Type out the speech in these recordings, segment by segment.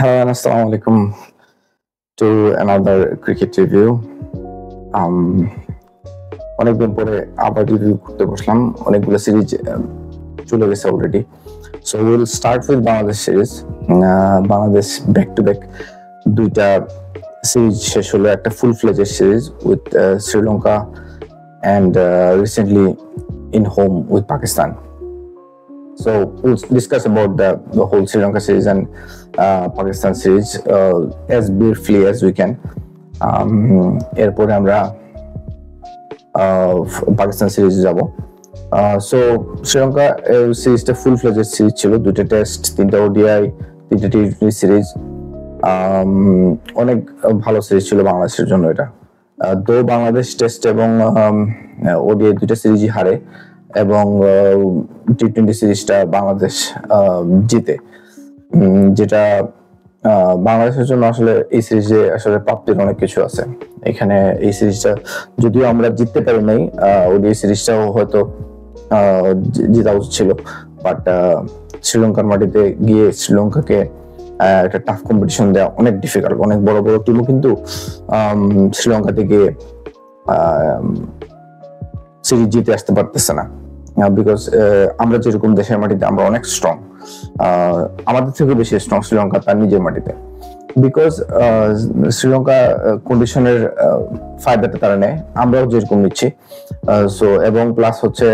Hello and assalamu alaikum to another cricket review. অনেকদিন পরে আবার রিভিউ করতে বসলাম, অনেকগুলো সিরিজ চলে গেছে already. So will start with Bangladesh series. Bangladesh back to back দুইটা সিরিজ শেষ হলো, একটা full fledged series with Sri Lanka and recently in home with Pakistan. So we'll discuss about the whole Sri Lanka series and Pakistan series as briefly as we can. এরপরে আমরা পাকিস্তান সিরিজে যাব। So Sri Lanka সিরিজটা full fledged series ছিল, দুটো test, তিনটা ODI, তিনটা T20 series. অনেক ভালো সিরিজ ছিল বাংলাদেশের জন্য এটা। তো বাংলাদেশ টেস্ট এবং ওডিআই দুইটা সিরিজই হারে এবং টি20 সিরিজটা বাংলাদেশ জিতে, যেটা বাংলাদেশের জন্য আসলে এই সিরিজে আসলে প্রাপ্তির অনেক কিছু আছে। এখানে এই সিরিজটা যদিও আমরা জিততে পারি নাই, ওডিআই সিরিজটাও হয়তো জেতা উচিত ছিল, বাট শ্রীলঙ্কার মাটিতে গিয়ে শ্রীলঙ্কাকে একটা টাফ কম্পিটিশন দেওয়া অনেক ডিফিকাল্ট। অনেক বড় বড় টিমও কিন্তু শ্রীলঙ্কা থেকে সিরিজ জিতে আসতে পারতেছে না, বিকজ আমরা যেরকম দেশের মাটিতে আমরা অনেক স্ট্রং, আমাদের থেকে বেশি স্ট্রং শ্রীলঙ্কা তার নিজের মাটিতে, বিকজ শ্রীলঙ্কা কন্ডিশনের ফায়দাটা তারা নেয়, আমরাও যেরকম নিচ্ছি। সো এবং প্লাস হচ্ছে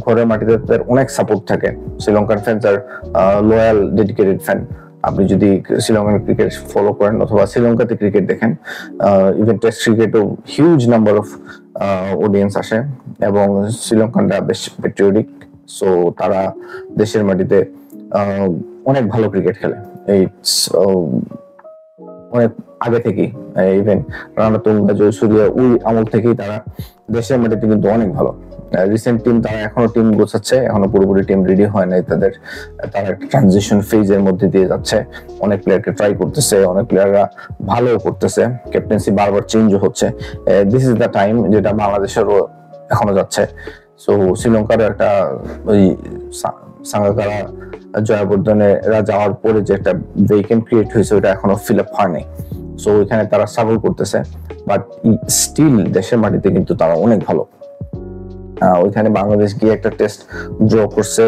ঘরের মাটিতে তাদের অনেক সাপোর্ট থাকে। শ্রীলঙ্কান ফ্যান্স আর লয়াল ডেডিকেটেড ফ্যান। আপনি যদি শ্রীলঙ্কান ক্রিকেট ফলো করেন অথবা শ্রীলঙ্কাতে ক্রিকেট দেখেন, ইভেন টেস্ট ক্রিকেটও হিউজ নাম্বার অফ অডিয়েন্স আসে এবং শ্রীলঙ্কানরা বেশ প্যাট্রিয়টিক। সো তারা দেশের মাটিতে অনেক ভালো ক্রিকেট খেলে, এই অনেক আগে থেকেই, ইভেন রানা তুঙ্গা, জয়সূর্য, ওই আমল থেকেই তারা দেশের মাটিতে কিন্তু অনেক ভালো। রিসেন্ট টিম তারা এখনো টিম গোছাচ্ছে, এখনো পুরোপুরি টিম রেডি হয় নাই তাদের, তারা একটা ট্রানজিশন ফেজের মধ্যে দিয়ে যাচ্ছে। অনেক প্লেয়ারকে ট্রাই করতেছে, অনেক প্লেয়াররা ভালো করতেছে, ক্যাপ্টেন্সি বারবার চেঞ্জ হচ্ছে। দিস ইজ দ্য টাইম যেটা বাংলাদেশেরও এখনো যাচ্ছে। সো শ্রীলঙ্কারও একটা ওই সাঙ্গাকারা, জয়াবর্ধনেরা যাওয়ার পরে যে একটা ভেকেন্ট ক্রিয়েট হয়েছে ওটা এখনো ফিল আপ হয় নাই। সো ওইখানে তারা স্ট্রাগল করতেছে, বাট স্টিল দেশের মাটিতে কিন্তু তারা অনেক ভালো। ওইখানে বাংলাদেশ গিয়ে একটা টেস্ট ড্র করছে,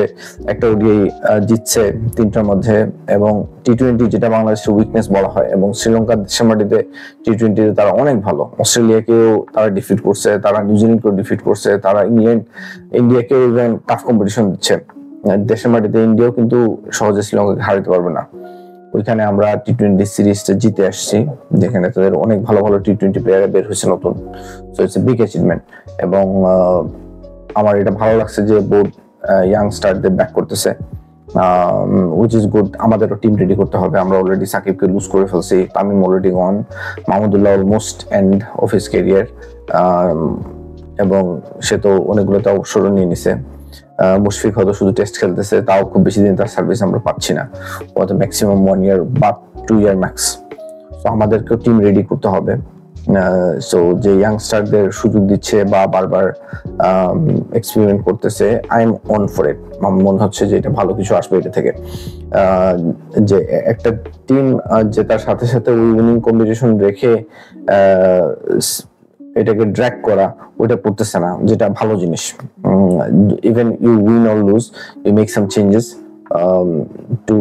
একটা ওডিআই জিতছে তিনটার মধ্যে, এবং টি20 যেটা বাংলাদেশের উইকনেস বলা হয়, এবং শ্রীলঙ্কার দেশের মাটিতে টি20 তারা অনেক ভালো। অস্ট্রেলিয়াকেও তারা ডিফিট করছে, তারা নিউজিল্যান্ডকেও ডিফিট করছে, তারা ইন্ডিয়াকেও ইভেন টাফ কম্পিটিশন দিচ্ছে। দেশের মাটিতে ইন্ডিয়াও কিন্তু সহজে শ্রীলঙ্কাকে হারাতে পারবে না। ওইখানে আমরা টি20 সিরিজটা জিতে আসছি, যেখানে তাদের অনেক ভালো ভালো টি20 প্লেয়ার বের হয়েছে নতুন। So it's a big achievement, এবং আমার এটা ভালো লাগছে যে বোথ ইয়াংস্টারদের ব্যাক করতেছে, উইচ ইজ গুড। আমাদেরও টিম রেডি করতে হবে, আমরা অলরেডি সাকিবকে লুজ করে ফেলছি, Tamim already gone, Mahmudullah almost end of his career, এবং সে তো অনেকগুলোতে অবসরও নিয়ে নিছে। মুশফিক হয়তো শুধু টেস্ট খেলতেছে, তাও খুব বেশি দিন তার সার্ভিস আমরা পাচ্ছি না, হয়তো ম্যাক্সিমাম 1 ইয়ার বা 2 ইয়ার ম্যাক্স। সো আমাদেরকেও টিম রেডি করতে হবে। সো যে ইয়াংস্টারদের সুযোগ দিচ্ছে বা বারবার এক্সপেরিমেন্ট করতেছে, I am on for it. আমার মনে হচ্ছে যে এটা ভালো কিছু আসবে এটা থেকে। যে একটা টিম জেতার সাথে সাথে উইনিং কম্পিটিশন রেখে এটাকে ড্র্যাগ করা, ওইটা করতেছে না, যেটা ভালো জিনিস। Even you win or lose, you make some changes to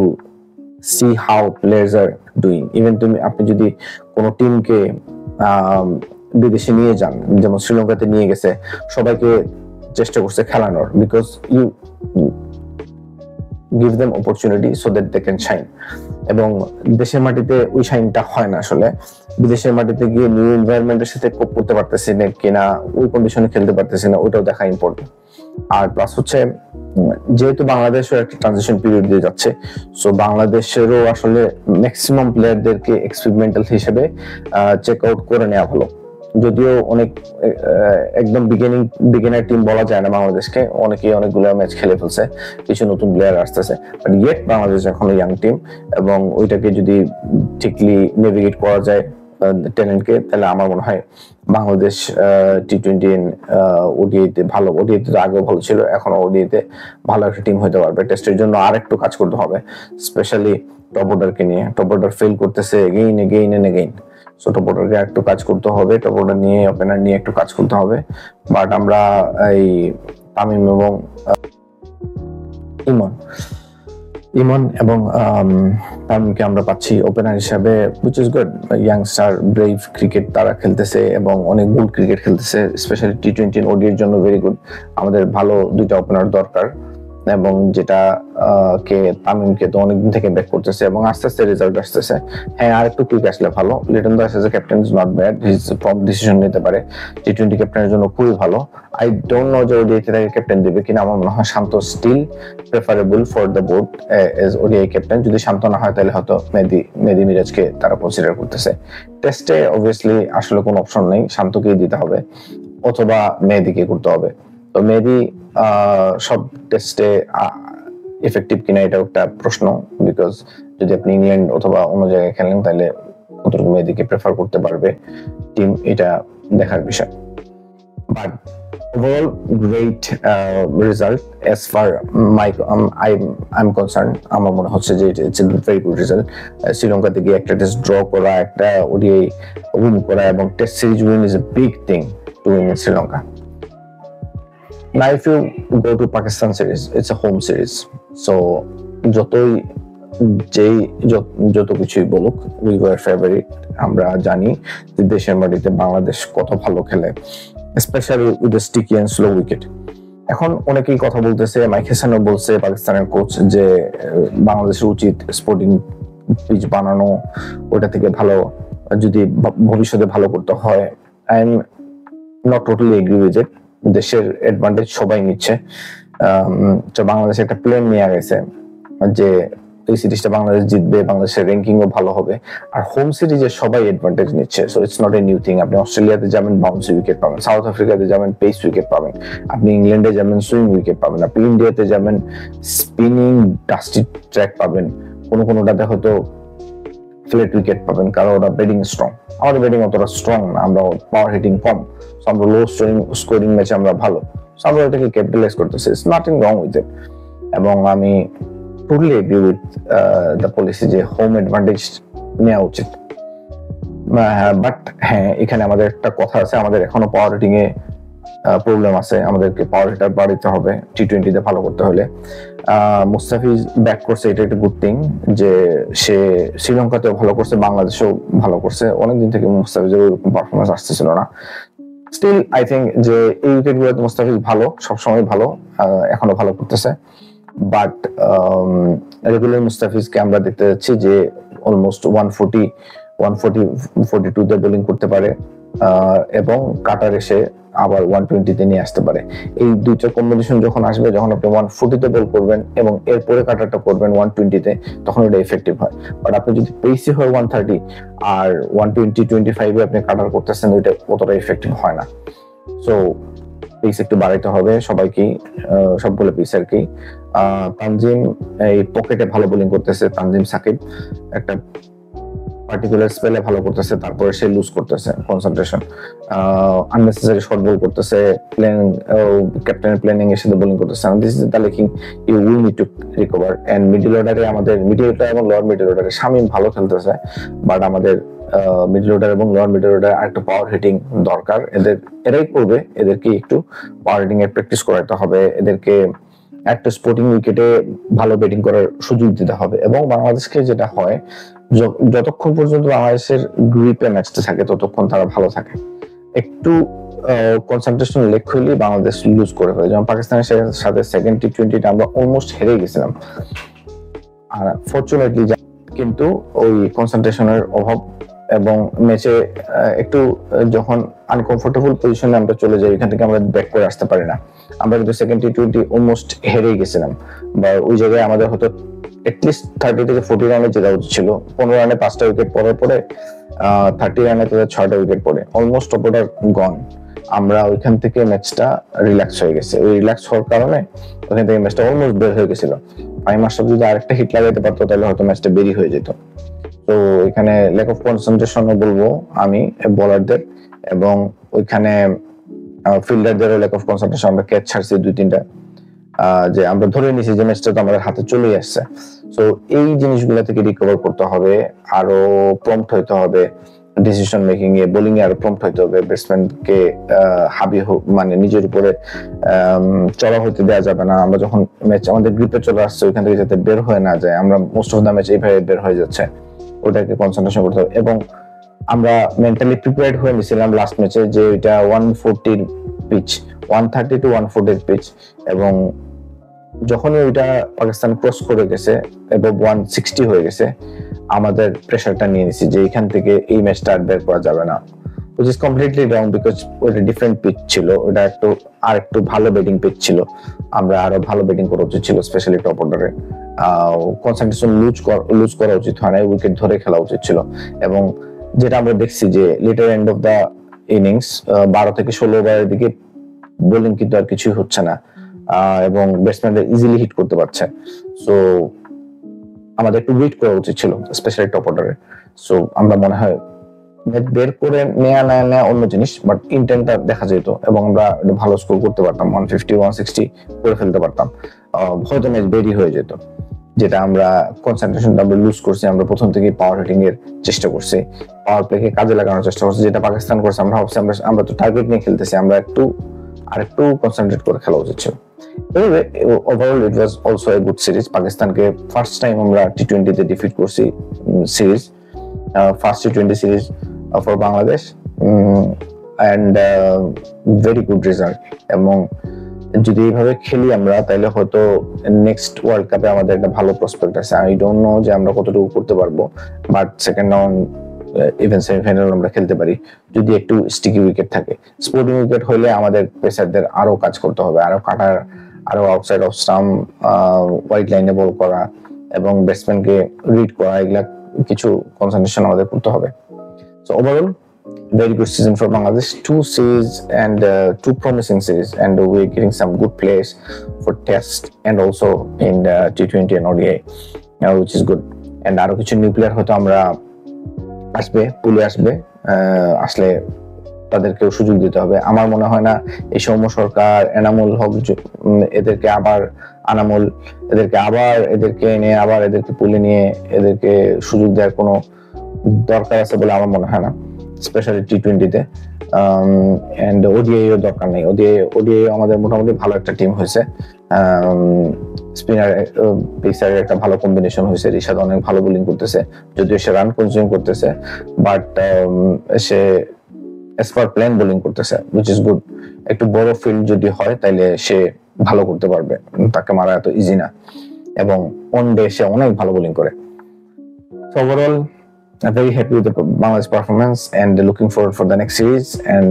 see how players are doing. Even আপনি যদি কোনো টিমকে বিদেশে নিয়ে যান, যেমন শ্রীলঙ্কাতে নিয়ে গেছে, সবাইকে চেষ্টা করছে খেলানোর, because you give them opportunity so that they can shine. এবং দেশের মাটিতে ওই শাইনটা হয় না আসলে। বিদেশের মাটিতে গিয়ে নিউ এনভায়রনমেন্টের সাথে কোপ করতে পারতেছি না কিনা, ওই কন্ডিশনে খেলতে পারতেছি না, ওইটাও দেখা ইম্পর্টেন্ট। আর প্লাস হচ্ছে যেহেতু বাংলাদেশও একটা ট্রানজিশন পিরিয়ড দিয়ে যাচ্ছে, সো বাংলাদেশেরও আসলে ম্যাক্সিমাম প্লেয়ারদেরকে এক্সপেরিমেন্টাল হিসেবে চেক আউট করে নেওয়া ভালো। যদিও অনেক একদম বিগিনার টিম বলা যায় না বাংলাদেশকে, অনেকেই অনেকগুলো ম্যাচ খেলে ফেলছে, কিছু নতুন প্লেয়ার আসতেছে, বাট ইয়েট বাংলাদেশ এখনো ইয়াং টিম, এবং ওইটাকে যদি ঠিকলি নেভিগেট করা যায় ট্যালেন্টকে, তাহলে আমার মনে হয় বাংলাদেশ টি-20 ওডিআইতে ভালো, ওডিআইতে তো আগেও ভালো ছিল, এখনো ওডিআইতে ভালো একটা টিম হতে পারবে। টেস্টের জন্য আর একটু কাজ করতে হবে, স্পেশালি টপ অর্ডারকে নিয়ে। টপ অর্ডার ফেল করতেছে এগেইন। সো টপ অর্ডারকে একটু কাজ করতে হবে, টপ অর্ডার নিয়ে ওপেনার নিয়ে একটু কাজ করতে হবে। বাট আমরা এই তামিম এবং ইমন এবং তামিমকে আমরা পাচ্ছি ওপেনার হিসাবে, which is good. Youngster brave cricket তারা খেলতেছে এবং অনেক গুড ক্রিকেট খেলতেছে, স্পেশালি টি-20 ওডির জন্য ভেরি গুড। আমাদের ভালো দুইটা ওপেনার দরকার, এবং যেটা কে তামিমকে তো অনেকদিন থেকে ব্যাক করতেছে এবং আস্তে আস্তে রেজাল্ট আসতেছে। হ্যাঁ, আর একটু কুইক আসলে ভালো। Liton Das as a captain is not bad, his prompt decision নিতে পারে, টি-20 ক্যাপ্টেনের জন্য খুবই ভালো। আই ডোন্ট নো যে ওডিআইতে তাকে ক্যাপ্টেন দেবে কিনা, আমার মনে হয় Shanto still preferable for the board as ODI captain. যদি শান্ত না হয় তাহলে হয়তো মেহেদী মিরাজকে তারা কনসিডার করতেছে। টেস্টে অবভিয়াসলি আসলে কোনো অপশন নেই, শান্তকেই দিতে হবে অথবা মেহেদীকে করতে হবে। তো মেহেদী সব টেস্টে এফেক্টিভ কিনা এটা একটা প্রশ্ন, বিকজ যদি আপনি ইংল্যান্ড অথবা অন্য জায়গায় খেলেন তাহলে কতটুকু মেহেদীকে প্রেফার করতে পারবে টিম, এটা দেখার বিষয়। But overall great result as far I am concern. আমার মনে হচ্ছে যে it's a very good result. শ্রীলঙ্কাতে গিয়ে একটা টেস্ট ড্র করা, একটা ওডিআই উইন করা এবং test series win is a big thing to win in Sri Lanka. Now if you go to Pakistan series, it's a home series. So যত কিছুই বলুক, we were favorite। আমরা জানি যে দেশের মাটিতে বাংলাদেশ কত ভালো খেলে, specially with the sticky and slow wicket. এখন অনেকেই কথা বলতেছে, মাইক হাসানও বলছে, পাকিস্তানের কোচ, যে বাংলাদেশের উচিত স্পোর্টিং পিচ বানানো, ওটা থেকে ভালো যদি ভবিষ্যতে ভালো করতে হয়। I am not totally agree with it. দেশের অ্যাডভান্টেজ সবাই নিচ্ছে। বাংলাদেশ একটা প্ল্যান নিয়ে গেছে যে এই সিরিজটা বাংলাদেশ জিতবে, বাংলাদেশের র্যাঙ্কিংও ভালো হবে, আর হোম সিরিজে সবাই অ্যাডভান্টেজ নিচ্ছে। So it's not a new thing. আপনি অস্ট্রেলিয়াতে যাবেন বাউন্সি উইকেট পাবেন, সাউথ আফ্রিকাতে যাবেন পেস উইকেট পাবেন, আপনি ইংল্যান্ডে যাবেন সুইং উইকেট পাবেন, আপনি ইন্ডিয়াতে যাবেন স্পিনিং ডাস্টি ট্র্যাক পাবেন, কোনোটাতে হয়তো ফ্ল্যাট উইকেট পাবেন, কারণ ওরা ব্যাটিং স্ট্রং। আমাদের ব্যাটিং অতটা স্ট্রং না, আমরা পাওয়ার হিটিং কম, আমরা লো স্কোরিং ম্যাচে আমরা ভালো, আমরা এটাকে ক্যাপিটালাইজ করতেছি। It's nothing wrong with it. এবং আমি totally agree with the policy যে হোম অ্যাডভান্টেজ নেওয়া উচিত। বাট হ্যাঁ, এখানে আমাদের একটা কথা আছে, আমাদের এখনো পাওয়ার হিটিং এ প্রবলেম আছে, আমাদেরকে পাওয়ার হিটার বাড়াতে হবে টি-20তে ভালো করতে হলে। মুস্তাফিজ ব্যাক করছে, এটা একটা গুড থিং যে সে শ্রীলঙ্কাতেও ভালো করছে, বাংলাদেশেও ভালো করছে। অনেকদিন থেকে মুস্তাফিজের ওইরকম পারফরমেন্স আসতেছিল না। স্টিল আই থিঙ্ক যে এই উইকেট গুলোতে মুস্তাফিজ ভালো, সবসময় ভালো, এখনো ভালো করতেছে। বাট রেগুলার মুস্তাফিজকে আমরা দেখতে যাচ্ছি যে অলমোস্ট 142 বোলিং করতে পারে, এবং কাটার এসে আবার 120-তে নিয়ে আসতে পারে। এই দুইটা কম্বিনেশন যখন আসবে, যখন আপনি 140-তে বল করবেন এবং এরপরে কাটারটা করবেন 120-তে, তখন এটা এফেক্টিভ হয়। বাট আপনি যদি পেসি হয় 130 আর 120-25-এ আপনি কাটার করতেছেন, ওইটা অতটা এফেক্টিভ হয় না। সো পেস একটু বাড়াইতে হবে সবাইকেই, সবগুলো পেসারকেই। তানজিম এই পকেটে ভালো বোলিং করতেছে, তানজিম সাকিব একটা পার্টিকুলার স্পেলে ভালো করতেছে, তারপরে সে লুজ করতেছে কনসেন্ট্রেশন, আননেসেসারি শর্ট বল করতেছে, ক্যাপ্টেনের প্ল্যানিং এর সাথে বোলিং করতেছে। This is the lacking you will need to recover. And middle অর্ডারে আমাদের মিডল অর্ডার এবং লোয়ার মিডল অর্ডারে শামীম ভালো খেলতেছে, বাট আমাদের মিডল অর্ডার এবং লোয়ার মিডল অর্ডার আর একটু পাওয়ার হিটিং দরকার। এরাই করবে, এদেরকে একটু পাওয়ার হিটিং এর প্র্যাকটিস করাতে হবে, এদেরকে একটা স্পোর্টিং উইকেটে ভালো ব্যাটিং করার সুযোগ দিতে হবে। এবং বাংলাদেশকে যেটা হয়, যতক্ষণ পর্যন্ত বাংলাদেশের গ্রিপে ম্যাচটা থাকে ততক্ষণ তারা ভালো থাকে। একটু কনসেন্ট্রেশন লেক হইলেই বাংলাদেশ লুজ করে ফেলে। যেমন পাকিস্তানের সাথে সেকেন্ড টি-20তে আমরা অলমোস্ট হেরে গেছিলাম, আর ফরচুনেটলি কিন্তু ওই কনসেন্ট্রেশনের অভাব এবং ম্যাচে একটু যখন আনকমফোর্টেবল পজিশনে আমরা চলে যাই, এখান থেকে আমরা ব্যাক করে আসতে পারি না। আমরা কিন্তু সেকেন্ড টি-20 অলমোস্ট হেরেই গেছিলাম, বা ওই জায়গায় আমাদের হয়তো এটলিস্ট 30 থেকে 40 রানে জেতা উচিত ছিল। 15 রানে 5টা উইকেট পরে 30 রানে তাদের 6টা উইকেট পড়ে, অলমোস্ট অপোটার গন। আমরা ওইখান থেকে ম্যাচটা রিল্যাক্স হয়ে গেছে। ওই রিল্যাক্স হওয়ার কারণে ওখান থেকে ম্যাচটা অলমোস্ট বের হয়ে গেছিল। ফাহিম আশরাফ যদি আরেকটা হিট লাগাইতে পারতো তাহলে হয়তো ম্যাচটা বেরি হয়ে যেত। তো এখানে ল্যাক অফ কনসেন্ট্রেশন বলবো আমি বোলারদের, এবং ওইখানে ফিল্ডারদেরও ল্যাক অফ কনসেন্ট্রেশন। আমরা ক্যাচ ছাড়ছি 2-3টা, যে আমরা ধরে নিছি যে ম্যাচটা তো আমাদের হাতে চলেই আসছে। সো এই জিনিসগুলো থেকে রিকভার করতে হবে, আরো প্রম্পট হইতে হবে ডিসিশন মেকিং এ, বোলিং এ আরো প্রম্পট হইতে হবে। ব্যাটসম্যানকে হাবি মানে নিজের উপরে চড়া হইতে দেওয়া যাবে না। আমরা যখন ম্যাচ আমাদের গ্রিপে চলে আসছে ওইখান থেকে যাতে বের হয়ে না যায়, আমরা মোস্ট অফ দ্য ম্যাচ এইভাবে বের হয়ে যাচ্ছে, ওটাকে কনসেন্ট্রেশন করতে হবে। এবং আমরা মেন্টালি প্রিপেয়ার্ড হয়ে নিয়েছিলাম লাস্ট ম্যাচে যে এটা 140 পিচ, 130 to 140 পিচ, এবং যখনই ওইটা পাকিস্তান ক্রস করে গেছে এবং 160 হয়ে গেছে, আমাদের প্রেসারটা নিয়ে নিছি যে এখান থেকে এই ম্যাচটা আর বের করা যাবে না, which is completely wrong because ওইটা ডিফারেন্ট পিচ ছিল, ওটা একটু ভালো ব্যাটিং পিচ ছিল। আমরা আরো ভালো ব্যাটিং করা উচিত ছিল, স্পেশালি টপ অর্ডারে। কনসেন্ট্রেশন লুজ করা উচিত হয় না, উইকেট ধরে খেলা উচিত ছিল। এবং যেটা আমরা দেখছি যে letter end of the innings 12 থেকে 16 ওভারের দিকে বোলিং কিন্তু আর কিছুই হচ্ছে না, এবং ব্যাটসম্যানরা ইজিলি হিট করতে পারছে। সো আমাদের একটু ওয়েট করা উচিত ছিল, স্পেশালি টপ অর্ডারে। সো আমরা মনে হয় ম্যাচ বের করে নেয়া অন্য জিনিস, বাট ইন্টেন্টটা দেখা যেত এবং আমরা ভালো স্কোর করতে পারতাম, 150 160 করে ফেলতে পারতাম, হয়তো ম্যাচ বেরি হয়ে যেত। যেটা আমরা কনসেন্ট্রেশনটা আমরা লুজ করছি, আমরা প্রথম থেকে পাওয়ার হিটিং এর চেষ্টা করছি, পাওয়ার প্লেকে কাজে লাগানোর চেষ্টা করছি, যেটা পাকিস্তান করছে। আমরা ভাবছি আমরা তো টার্গেট নিয়ে খেলতেছি, আমরা আরেকটু কনসেন্ট্রেট করে খেলা উচিত ছিল। Anyway, overall it was also a good series. পাকিস্তানকে ফার্স্ট টাইম আমরা টি-20 তে ডিফিট করছি সিরিজ, ফার্স্ট টি-20 series for Bangladesh, and very good result. এবং যদি এইভাবে খেলি আমরা, তাহলে হয়তো নেক্সট ওয়ার্ল্ড কাপে আমাদের একটা ভালো প্রসপেক্ট আছে। আই ডোন্ট নো যে আমরা কতটুকু করতে পারবো, but second round even semifinal আমরা খেলতে পারি যদি একটু স্টিকি উইকেট থাকে। স্পোর্টিং উইকেট হইলে আমাদের পেসারদের আরো কাজ করতে হবে, আরো আউটসাইড অফ স্টাম্প, ওয়াইড লাইনে বল করা এবং ব্যাটসম্যানকে রিড করা, এগুলা কিছু কনসেন্ট্রেশন আমাদের করতে হবে। So overall very good season for Bangladesh, 2 series and 2 promising series, and we're getting some good players for test and also in the T20 and ODI, which is good. And আরো কিছু new player হয়তো আমরা পুলে আসলে তাদেরকেও সুযোগ দিতে হবে। আমার মনে হয় না এই সৌম্য সরকার, এনামুল হক এদেরকে পুলে নিয়ে এদেরকে সুযোগ দেওয়ার কোনো দরকার আছে বলে আমার মনে হয় না, স্পেশালি টি-20 তে। এন্ড ওডিআইও দরকার নেই। ওডিআই আমাদের মোটামুটি ভালো একটা টিম হয়েছে, স্পিনার পেসারের একটা ভালো কম্বিনেশন হয়েছে। রিশাদ অনেক ভালো বোলিং করতেছে, যদিও সে রান কনজিউম করতেছে, but say S per plan bowling করতেছে, which is good. একটু বড় ফিল্ড যদি হয় তাহলে সে ভালো করতে পারবে, তাকে মারা এত ইজি না, এবং অন ডে সে অনেক ভালো বোলিং করে। So overall, I'm very happy with the Bangladesh performance and looking forward for the next series, and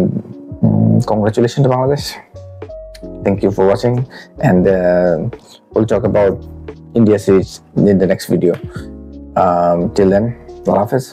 congratulations to Bangladesh. Thank you for watching, and we'll talk about India series in the next video. Till then, Allah Hafiz.